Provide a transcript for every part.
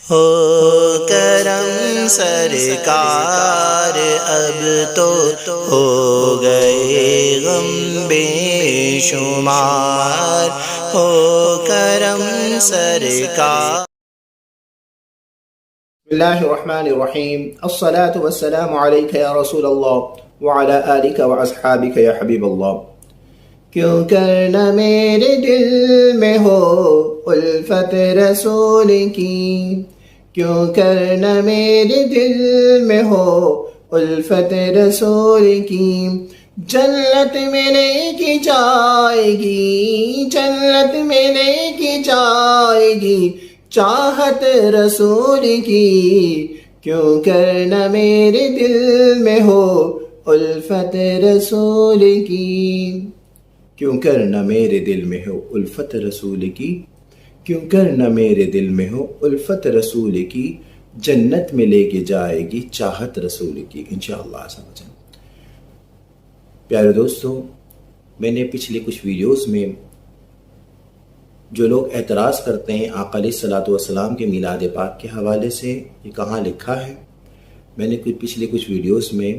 ہو کرم سرکار اب تو ہو گئے غم بے شمار، ہو کرم سرکار۔ بسم اللہ الرحمن الرحیم، الصلاة والسلام علیک یا رسول اللہ وعلی آلک واصحابک یا حبیب اللہ۔ کیوں کر نہ میرے دل میں ہو الفت رسول کی، کیوں کر نہ میرے دل میں ہو الفت رسول کی، جنت میں لے کے جائے گی، جنت میں لے کے جائے گی چاہت رسول کی، کیوں کر نہ میرے دل میں ہو الفت رسول کی، کیوں کر نہ میرے دل میں ہو الفت رسول کی، کیوں کر نہ میرے دل میں ہو الفت رسول کی، جنت میں لے کے جائے گی چاہت رسول کی، انشاءاللہ سمجھیں۔ پیارے دوستو، میں نے پچھلے کچھ ویڈیوز میں جو لوگ اعتراض کرتے ہیں آقا علیہ الصلوۃ والسلام کے میلاد پاک کے حوالے سے، یہ کہاں لکھا ہے؟ میں نے پچھلے کچھ ویڈیوز میں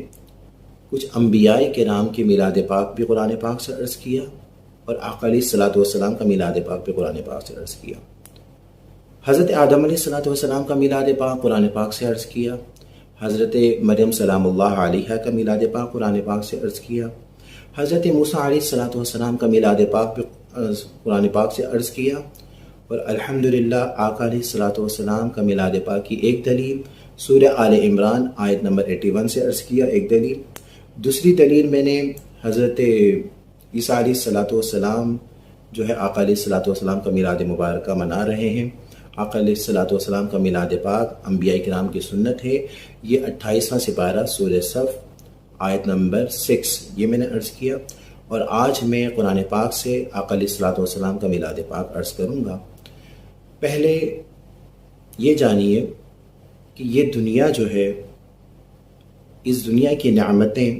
کچھ انبیاء کرام کے میلاد پاک بھی قرآن پاک سے عرض کیا، اور آقا علیہ الصلوۃ والسلام کا میلاد پاک بھی قرآن پاک سے عرض کیا۔ حضرت آدم علیہ الصلوۃ والسلام کا میلاد پاک قرآن پاک سے عرض کیا، حضرت مریم سلام اللہ علیہا کا میلاد پاک قرآن پاک سے عرض کیا، حضرت موسیٰ علیہ الصلوۃ والسلام کا میلاد پاک بھی قرآن پاک سے عرض کیا، اور الحمدللہ آقا علیہ الصلوۃ والسلام کا میلاد پاک کی ایک دلیل سورہ آل عمران آیت نمبر 81 سے عرض کیا، ایک دلیل۔ دوسری دلیل میں نے حضرت عیسیٰ علیہ الصلوۃ والسلام جو ہے آقا علیہ الصلوۃ والسلام کا میلاد مبارکہ منا رہے ہیں، آقا علیہ الصلوۃ والسلام کا میلاد پاک انبیاء کرام کی سنت ہے، یہ 28واں سپارہ سورہ صف آیت نمبر 6 یہ میں نے عرض کیا، اور آج میں قرآن پاک سے آقا علیہ الصلوۃ والسلام کا میلاد پاک عرض کروں گا۔ پہلے یہ جانیے کہ یہ دنیا جو ہے، اس دنیا کی نعمتیں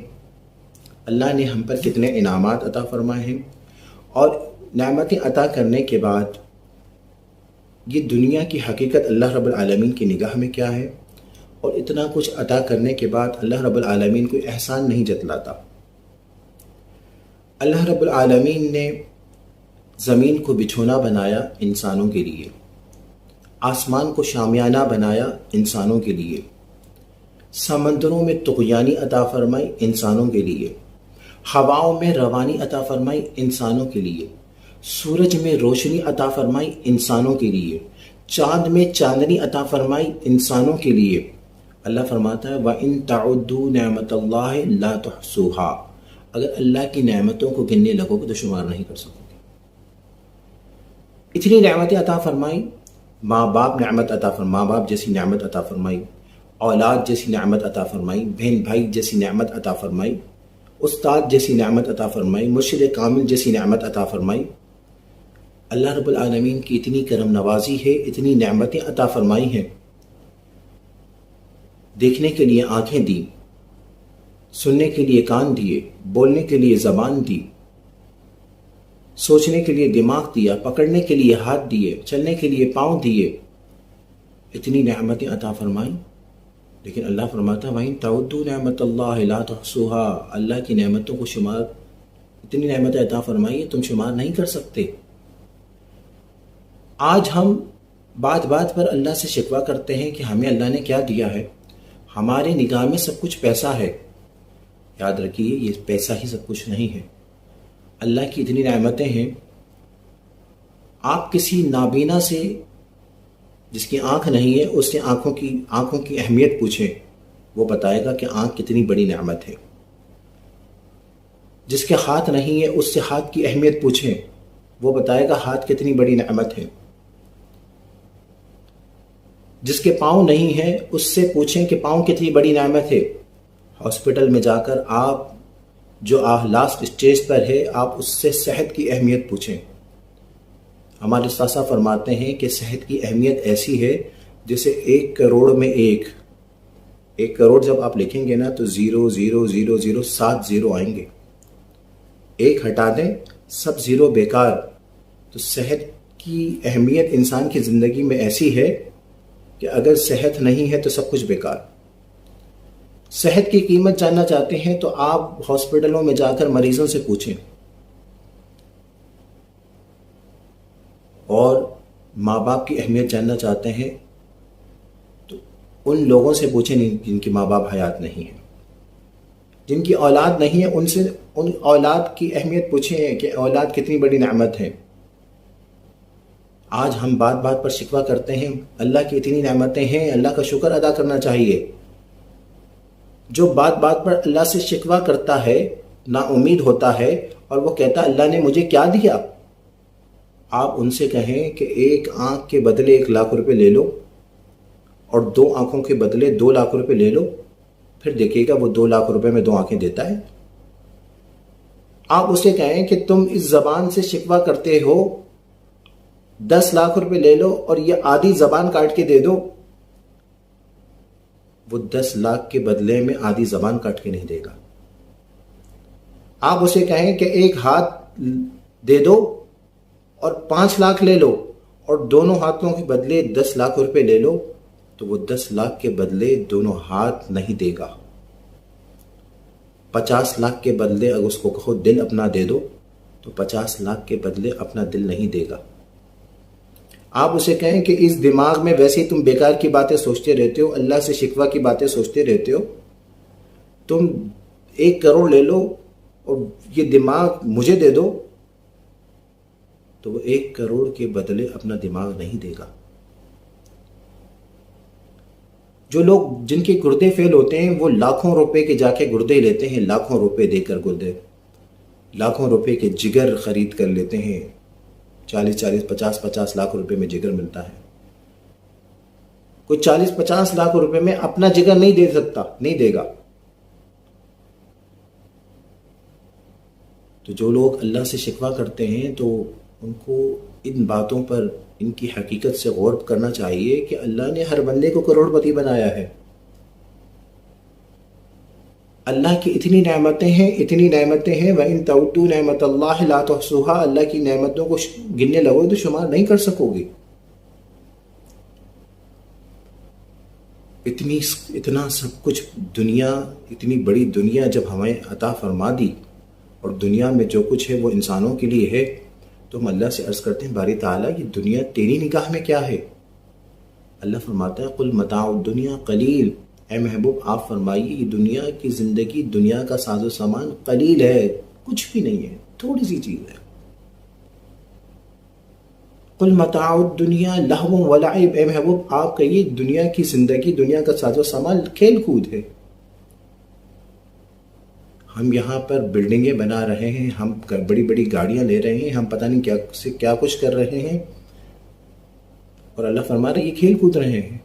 اللہ نے ہم پر کتنے انعامات عطا فرمائے ہیں، اور نعمتیں عطا کرنے کے بعد یہ دنیا کی حقیقت اللہ رب العالمین کی نگاہ میں کیا ہے، اور اتنا کچھ عطا کرنے کے بعد اللہ رب العالمین کوئی احسان نہیں جتلاتا۔ اللہ رب العالمین نے زمین کو بچھونا بنایا انسانوں کے لیے، آسمان کو شامیانہ بنایا انسانوں کے لیے، سمندروں میں طغیانی عطا فرمائی انسانوں کے لیے، ہواؤں میں روانی عطا فرمائی انسانوں کے لیے، سورج میں روشنی عطا فرمائی انسانوں کے لیے، چاند میں چاندنی عطا فرمائی انسانوں کے لیے۔ اللہ فرماتا ہے وَإِن تَعُدُّوا نِعْمَةَ اللَّهِ لَا تُحْصُوهَا، اگر اللہ کی نعمتوں کو گننے لگو گے تو شمار نہیں کر سکو گے۔ اتنی نعمتیں عطا فرمائی، ماں باپ نعمت عطا فرمائی، ماں باپ جیسی نعمت عطا فرمائی، اولاد جیسی نعمت عطا فرمائی، بہن بھائی جیسی نعمت عطا فرمائی، استاد جیسی نعمت عطا فرمائی، مرشد کامل جیسی نعمت عطا فرمائی۔ اللہ رب العالمین کی اتنی کرم نوازی ہے، اتنی نعمتیں عطا فرمائی ہیں۔ دیکھنے کے لیے آنکھیں دی، سننے کے لیے کان دیے، بولنے کے لیے زبان دی، سوچنے کے لیے دماغ دیا، پکڑنے کے لیے ہاتھ دیے، چلنے کے لیے پاؤں دیے، اتنی نعمتیں عطا فرمائیں۔ لیکن اللہ فرماتا ہے وَإِن تَعُدُّوا نِعْمَةَ اللَّهِ لَا تُحْصُوهَا، اللہ کی نعمتوں کو شمار، اتنی نعمتیں عطا فرمائی تم شمار نہیں کر سکتے۔ آج ہم بات بات پر اللہ سے شکوہ کرتے ہیں کہ ہمیں اللہ نے کیا دیا ہے، ہمارے نگاہ میں سب کچھ پیسہ ہے۔ یاد رکھیے یہ پیسہ ہی سب کچھ نہیں ہے، اللہ کی اتنی نعمتیں ہیں۔ آپ کسی نابینا سے جس کی آنکھ نہیں ہے اس سے آنکھوں کی اہمیت پوچھیں، وہ بتائے گا کہ آنکھ کتنی بڑی نعمت ہے۔ جس کے ہاتھ نہیں ہے اس سے ہاتھ کی اہمیت پوچھیں، وہ بتائے گا ہاتھ کتنی بڑی نعمت ہے۔ جس کے پاؤں نہیں ہے اس سے پوچھیں کہ پاؤں کتنی بڑی نعمت ہے۔ ہاسپٹل میں جا کر آپ جو لاسٹ اسٹیج پر ہے آپ اس سے صحت کی اہمیت پوچھیں۔ ہمارے استاذہ فرماتے ہیں کہ صحت کی اہمیت ایسی ہے جیسے 1 کروڑ میں 1 کروڑ جب آپ لکھیں گے نا تو 0,0,0,0 7 زیرو آئیں گے، 1 ہٹا دیں سب زیرو بیکار۔ تو صحت کی اہمیت انسان کی زندگی میں ایسی ہے کہ اگر صحت نہیں ہے تو سب کچھ بیکار. صحت کی قیمت جاننا چاہتے ہیں تو آپ ہاسپٹلوں میں جا کر مریضوں سے پوچھیں, اور ماں باپ کی اہمیت جاننا چاہتے ہیں تو ان لوگوں سے پوچھیں جن کے ماں باپ حیات نہیں ہیں. جن کی اولاد نہیں ہے ان سے ان اولاد کی اہمیت پوچھیں کہ اولاد کتنی بڑی نعمت ہے. آج ہم بات بات پر شکوہ کرتے ہیں. اللہ کی اتنی نعمتیں ہیں, اللہ کا شکر ادا کرنا چاہیے. جو بات بات پر اللہ سے شکوہ کرتا ہے, نا امید ہوتا ہے, اور وہ کہتا اللہ نے مجھے کیا دیا, آپ ان سے کہیں کہ ایک آنکھ کے بدلے 1 لاکھ روپے لے لو اور 2 آنکھوں کے بدلے 2 لاکھ روپے لے لو, پھر دیکھیے گا وہ 2 لاکھ روپے میں 2 آنکھیں دیتا ہے. آپ اسے کہیں کہ تم اس زبان سے شکوہ کرتے ہو, 10 لاکھ روپے لے لو اور یہ آدھی زبان کاٹ کے دے دو, وہ 10 لاکھ کے بدلے میں آدھی زبان کاٹ کے نہیں دے گا. آپ اسے کہیں کہ ایک ہاتھ دے دو اور 5 لاکھ لے لو اور دونوں ہاتھوں کے بدلے 10 لاکھ روپے لے لو, تو وہ 10 لاکھ کے بدلے دونوں ہاتھ نہیں دے گا. 50 لاکھ کے بدلے اگر اس کو کہو دل اپنا دے دو تو 50 لاکھ کے بدلے اپنا دل نہیں دے گا. آپ اسے کہیں کہ اس دماغ میں ویسے ہی تم بیکار کی باتیں سوچتے رہتے ہو, اللہ سے شکوہ کی باتیں سوچتے رہتے ہو, تم 1 کروڑ لے لو اور یہ دماغ مجھے دے دو, تو وہ 1 کروڑ کے بدلے اپنا دماغ نہیں دے گا. جو لوگ جن کے گردے فیل ہوتے ہیں وہ لاکھوں روپے کے جا کے گردے لیتے ہیں, لاکھوں روپے دے کر گردے, لاکھوں روپے کے جگر خرید کر لیتے ہیں. 40-50 لاکھ روپے میں جگر ملتا ہے. کوئی 40-50 لاکھ روپے میں اپنا جگر نہیں دے سکتا, نہیں دے گا. تو جو لوگ اللہ سے شکوہ کرتے ہیں تو ان کو ان باتوں پر, ان کی حقیقت سے غور کرنا چاہیے کہ اللہ نے ہر بندے کو کروڑ پتی بنایا ہے. اللہ کی اتنی نعمتیں ہیں, اتنی نعمتیں ہیں. وَإِن تَعُدُّوا نِعْمَتَ اللَّهِ لَا تُحْصُوهَا, اللہ کی نعمتوں کو گننے لگو تو شمار نہیں کر سکو گے. اتنا سب کچھ دنیا, اتنی بڑی دنیا جب ہمیں عطا فرما دی, اور دنیا میں جو کچھ ہے وہ انسانوں کے لیے ہے, تو ہم اللہ سے عرض کرتے ہیں باری تعالیٰ یہ دنیا تیری نگاہ میں کیا ہے؟ اللہ فرماتا ہے قُلْ مَتَاعُ الدُّنْيَا قَلِيلٌ, اے محبوب آپ فرمائیے یہ دنیا کی زندگی, دنیا کا ساز و سامان قلیل ہے, کچھ بھی نہیں ہے, تھوڑی سی چیز ہے. قُلْ مَتَاعُ الدُّنْيَا لَهْوٌ وَلَعِبٌ, اے محبوب آپ کہیے دنیا کی زندگی, دنیا کا ساز و سامان کھیل کود ہے. ہم یہاں پر بلڈنگیں بنا رہے ہیں, ہم بڑی بڑی گاڑیاں لے رہے ہیں, ہم پتہ نہیں کیا سے کیا کچھ کر رہے ہیں, اور اللہ فرما رہے یہ کھیل کود رہے ہیں.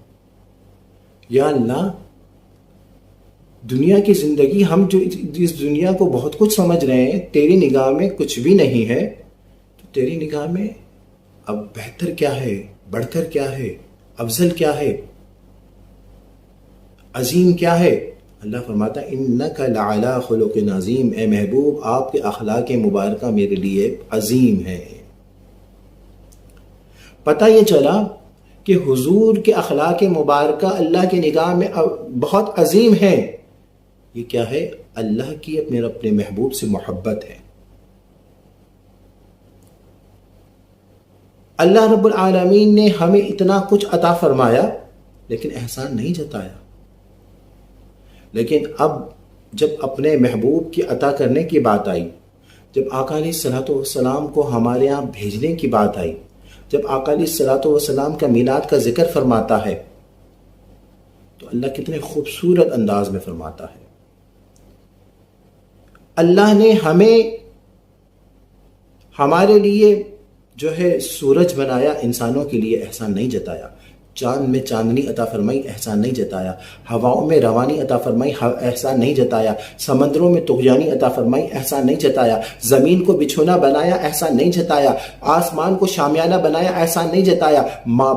یا اللہ دنیا کی زندگی, ہم جو اس دنیا کو بہت کچھ سمجھ رہے ہیں, تیری نگاہ میں کچھ بھی نہیں ہے, تو تیری نگاہ میں اب بہتر کیا ہے, بڑھ کر کیا ہے, افضل کیا ہے, عظیم کیا ہے؟ اللہ فرماتا ہے انک لعلی خلق عظیم, اے محبوب آپ کے اخلاق مبارکہ میرے لیے عظیم ہے. پتہ یہ چلا کہ حضور کے اخلاق مبارکہ اللہ کی نگاہ میں بہت عظیم ہے. یہ کیا ہے؟ اللہ کی اپنے محبوب سے محبت ہے. اللہ رب العالمین نے ہمیں اتنا کچھ عطا فرمایا لیکن احسان نہیں جتایا. لیکن اب جب اپنے محبوب کی عطا کرنے کی بات آئی, جب آقا علیہ الصلوۃ والسلام کو ہمارے ہاں بھیجنے کی بات آئی, جب آقا علیہ الصلوۃ والسلام کا میلاد کا ذکر فرماتا ہے, تو اللہ کتنے خوبصورت انداز میں فرماتا ہے. اللہ نے ہمارے لیے جو ہے سورج بنایا, انسانوں کے لیے احسان نہیں جتایا. چاند میں چاندنی عطا فرمائی, احسان نہیں جتایا. ہواؤں میں روانی عطا فرمائی, احسان نہیں جتایا. سمندروں میں طغیانی عطا فرمائی, احسان نہیں جتایا. زمین کو بچھونا بنایا, احسان نہیں جتایا. آسمان کو شامیانہ بنایا, احسان نہیں جتایا. ماں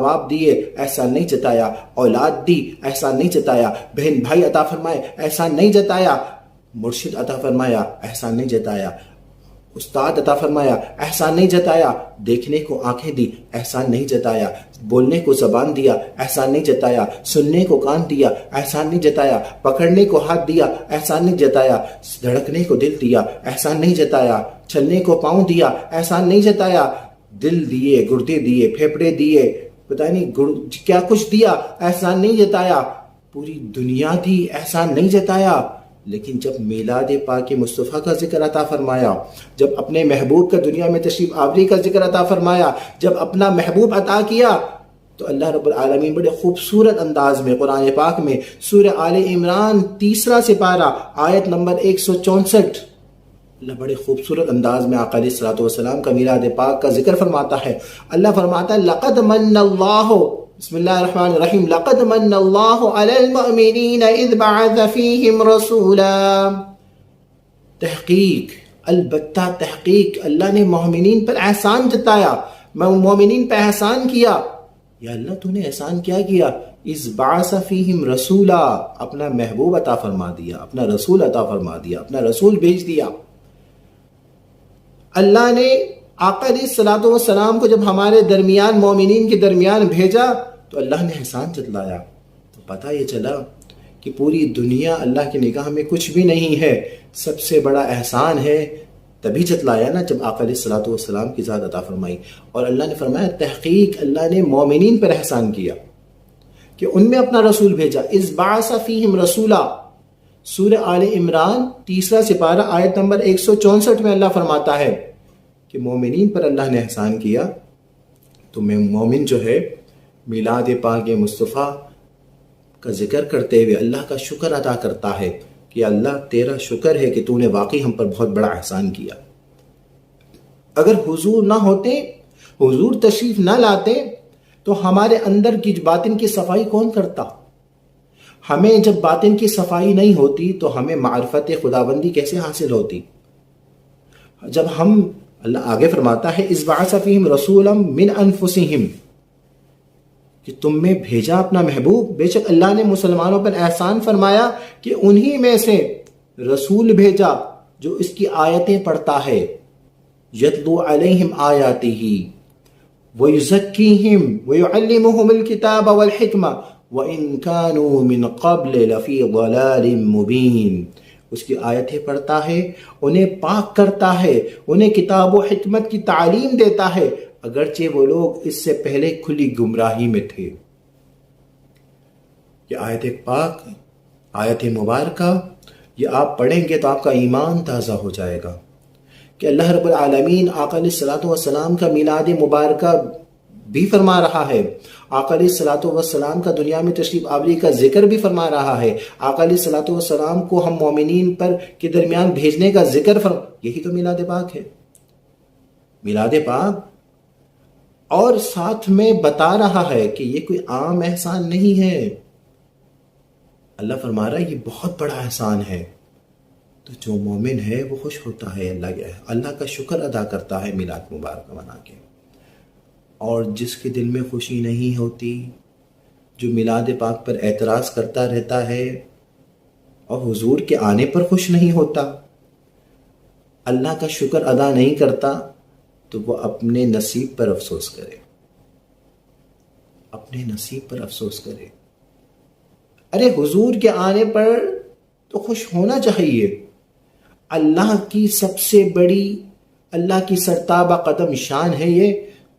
باپ دیے, احسان نہیں جتایا. اولاد دی, احسان نہیں جتایا. بہن بھائی عطا فرمائے, احسان نہیں جتایا. مرشد عطا فرمایا, احسان نہیں جتایا. استاد عطا فرمایا، احسان نہیں جتایا، دیکھنے کو آنکھیں دی، احسان نہیں جتایا، بولنے کو زبان دیا، احسان نہیں جتایا، سننے کو کان دیا، احسان نہیں جتایا، پکڑنے کو ہاتھ دیا، احسان نہیں جتایا، دھڑکنے کو دل دیا، احسان نہیں جتایا، چلنے کو پاؤں دیا، احسان نہیں جتایا، دل دیے، گردے دیے، پھیپھڑے دیے، پتہ نہیں کیا کچھ دیا، احسان نہیں جتایا، پوری دنیا دی، احسان نہیں جتایا۔ لیکن جب میلاد پاک مصطفیٰ کا ذکر عطا فرمایا، جب اپنے محبوب کا دنیا میں تشریف آوری کا ذکر عطا فرمایا، جب اپنا محبوب عطا کیا، تو اللہ رب العالمین بڑے خوبصورت انداز میں قرآن پاک میں سورہ آل عمران 3 سپارہ آیت نمبر 164، اللہ بڑے خوبصورت انداز میں آقا علیہ الصلوۃ والسلام کا میلاد پاک کا ذکر فرماتا ہے۔ اللہ فرماتا ہے لقد من اللہ، بسم اللہ الرحمن الرحیم، لقد من اللہ علی المؤمنین اذ بعث فیہم رسولا، تحقیق، البتہ تحقیق، اللہ نے مومنین پر احسان جتایا، مومنین پر احسان کیا۔ یا اللہ تو نے احسان کیا کیا؟ اذ بعث فیہم رسولا، اپنا محبوب عطا فرما دیا، اپنا رسول عطا فرما دیا، اپنا رسول بھیج دیا۔ اللہ نے آقا علیہ الصلوۃ والسلام کو جب ہمارے درمیان، مومنین کے درمیان بھیجا تو اللہ نے احسان جتلایا۔ تو پتہ یہ چلا کہ پوری دنیا اللہ کی نگاہ میں کچھ بھی نہیں ہے، سب سے بڑا احسان ہے تبھی جتلایا نا جب آقا علیہ الصلوۃ والسلام کی ذات عطا فرمائی۔ اور اللہ نے فرمایا تحقیق اللہ نے مومنین پر احسان کیا کہ ان میں اپنا رسول بھیجا۔ اذ بعث فیہم رسولا، سورہ آل عمران 3 سپارہ آیت نمبر 164 میں اللہ فرماتا ہے کہ مومنین پر اللہ نے احسان کیا۔ تو میں مومن جو ہے میلاد پاک مصطفیٰ کا ذکر کرتے ہوئے اللہ کا شکر ادا کرتا ہے کہ اللہ تیرا شکر ہے کہ تو نے واقعی ہم پر بہت بڑا احسان کیا۔ اگر حضور نہ ہوتے، حضور تشریف نہ لاتے تو ہمارے اندر کی باطن کی صفائی کون کرتا؟ ہمیں جب باطن کی صفائی نہیں ہوتی تو ہمیں معرفت خداوندی کیسے حاصل ہوتی؟ جب ہم، اللہ آگے فرماتا ہے اذ بعث فیہم رسولا من انفسہم، کہ تم میں بھیجا اپنا محبوب، بے شک اللہ نے مسلمانوں پر احسان فرمایا کہ انہی میں سے رسول بھیجا جو اس کی آیتیں پڑھتا ہے، یتلو علیہم آیاتہ ویزکیہم ویعلمہم الکتاب والحکمہ وَإِن كَانُوا مِن قَبْلِ لَفِي ضَلَالٍ مُبِينٍ، اس کی آیتیں پڑھتا ہے، انہیں پاک کرتا ہے، انہیں کتاب و حکمت کی تعلیم دیتا ہے، اگرچہ وہ لوگ اس سے پہلے کھلی گمراہی میں تھے۔ یہ آیت پاک، آیت مبارکہ، یہ آپ پڑھیں گے تو آپ کا ایمان تازہ ہو جائے گا کہ اللہ رب العالمین آقا علیہ الصلوۃ والسلام کا میلاد مبارکہ بھی فرما رہا ہے، آقا علیہ الصلوۃ والسلام کا دنیا میں تشریف آوری کا ذکر بھی فرما رہا ہے، آقا علیہ الصلوۃ والسلام کو ہم مومنین پر کے درمیان بھیجنے کا ذکر یہی تو میلاد پاک ہے، میلاد پاک۔ اور ساتھ میں بتا رہا ہے کہ یہ کوئی عام احسان نہیں ہے، اللہ فرما رہا ہے یہ بہت بڑا احسان ہے۔ تو جو مومن ہے وہ خوش ہوتا ہے، اللہ کا شکر ادا کرتا ہے میلاد مبارک منا کے۔ اور جس کے دل میں خوشی نہیں ہوتی، جو میلاد پاک پر اعتراض کرتا رہتا ہے اور حضور کے آنے پر خوش نہیں ہوتا، اللہ کا شکر ادا نہیں کرتا، تو وہ اپنے نصیب پر افسوس کرے، اپنے نصیب پر افسوس کرے۔ ارے حضور کے آنے پر تو خوش ہونا چاہیے، اللہ کی سب سے بڑی، اللہ کی سرتابہ قدم شان ہے یہ،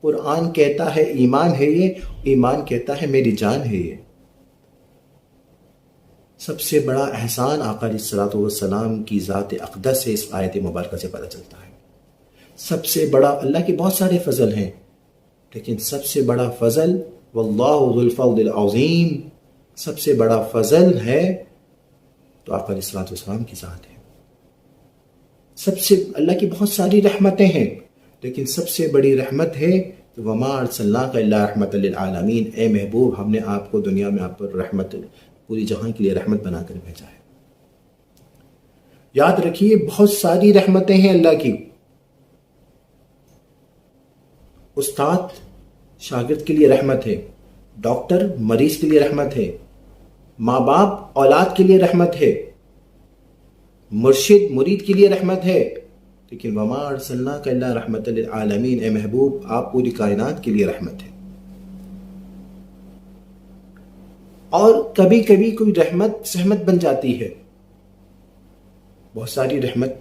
قرآن کہتا ہے ایمان ہے یہ، ایمان کہتا ہے میری جان ہے یہ۔ سب سے بڑا احسان آقا علیہ الصلوۃ والسلام کی ذات اقدس سے اس آیت مبارکہ سے پتہ چلتا ہے۔ سب سے بڑا، اللہ کے بہت سارے فضل ہیں، لیکن سب سے بڑا فضل واللہ ذو الفضل العظیم، سب سے بڑا فضل ہے تو آقا علیہ الصلوۃ والسلام کی ذات ہے۔ سب سے، اللہ کی بہت ساری رحمتیں ہیں، لیکن سب سے بڑی رحمت ہے وما ارسلناک الا رحمت للعالمین، اے محبوب ہم نے آپ کو دنیا میں آپ پر رحمت، پوری جہاں کے لیے رحمت بنا کر بھیجا ہے۔ یاد رکھیے بہت ساری رحمتیں ہیں اللہ کی۔ استاد شاگرد کے لیے رحمت ہے، ڈاکٹر مریض کے لیے رحمت ہے، ماں باپ اولاد کے لیے رحمت ہے، مرشد مرید کے لیے رحمت ہے، لیکن وما ارسلناک الا رحمت للعالمین، اے محبوب آپ پوری کائنات کے لیے رحمت ہیں۔ اور کبھی کبھی کوئی رحمت زحمت بن جاتی ہے، بہت ساری رحمت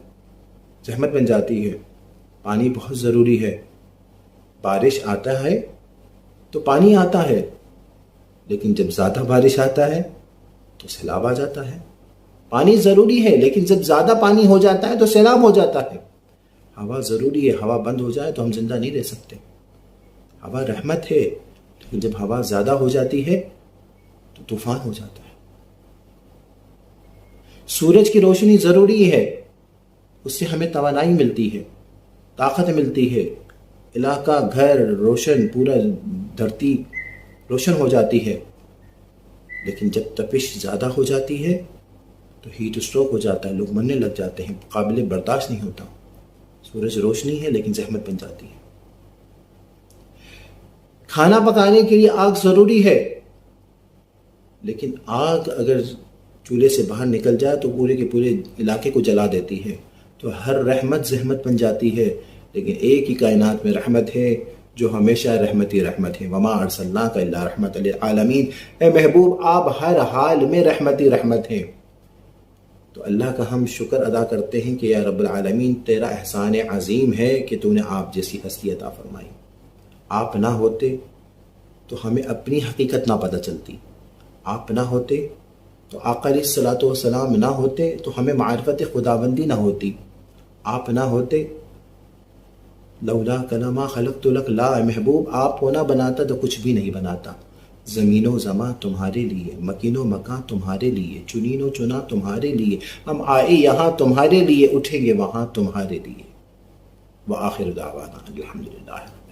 زحمت بن جاتی ہے۔ پانی بہت ضروری ہے، بارش آتا ہے تو پانی آتا ہے، لیکن جب زیادہ بارش آتا ہے تو سیلاب آ جاتا ہے۔ پانی ضروری ہے، لیکن جب زیادہ پانی ہو جاتا ہے تو سیلاب ہو جاتا ہے۔ ہوا ضروری ہے، ہوا بند ہو جائے تو ہم زندہ نہیں رہ سکتے۔ ہوا رحمت ہے، لیکن جب ہوا زیادہ ہو جاتی ہے تو طوفان ہو جاتا ہے۔ سورج کی روشنی ضروری ہے، اس سے ہمیں توانائی ملتی ہے، طاقت ملتی ہے، علاقہ گھر روشن، پورا دھرتی روشن ہو جاتی ہے۔ لیکن جب تپش زیادہ ہو جاتی ہے تو ہیٹ اسٹروک ہو جاتا ہے، لوگ مرنے لگ جاتے ہیں، قابل برداشت نہیں ہوتا۔ سورج روشنی ہے لیکن زحمت بن جاتی ہے۔ کھانا پکانے کے لیے آگ ضروری ہے، لیکن آگ اگر چولہے سے باہر نکل جائے تو پورے کے پورے علاقے کو جلا دیتی ہے۔ تو ہر رحمت زحمت بن جاتی ہے، لیکن ایک ہی کائنات میں رحمت ہے جو ہمیشہ رحمت ہی رحمت ہے۔ وما ارسلناک الا رحمت للعالمین، اے محبوب آپ ہر حال میں رحمت ہی رحمت ہیں۔ تو اللہ کا ہم شکر ادا کرتے ہیں کہ یا رب العالمین تیرا احسان عظیم ہے کہ تو نے آپ جیسی ہستی عطا فرمائی۔ آپ نہ ہوتے تو ہمیں اپنی حقیقت نہ پتہ چلتی، آپ نہ ہوتے تو آقا علیہ الصلوۃ والسلام نہ ہوتے تو ہمیں معرفت خداوندی نہ ہوتی، آپ نہ ہوتے لولا کلمہ خلقت لک، لا محبوب آپ ہونا بناتا تو کچھ بھی نہیں بناتا۔ زمین و زماں تمہارے لیے، مکین و مکان تمہارے لیے، چنین و چنا تمہارے لیے، ہم آئے یہاں تمہارے لیے، اٹھیں گے وہاں تمہارے لیے۔ وآخر دعوانا الحمدللہ۔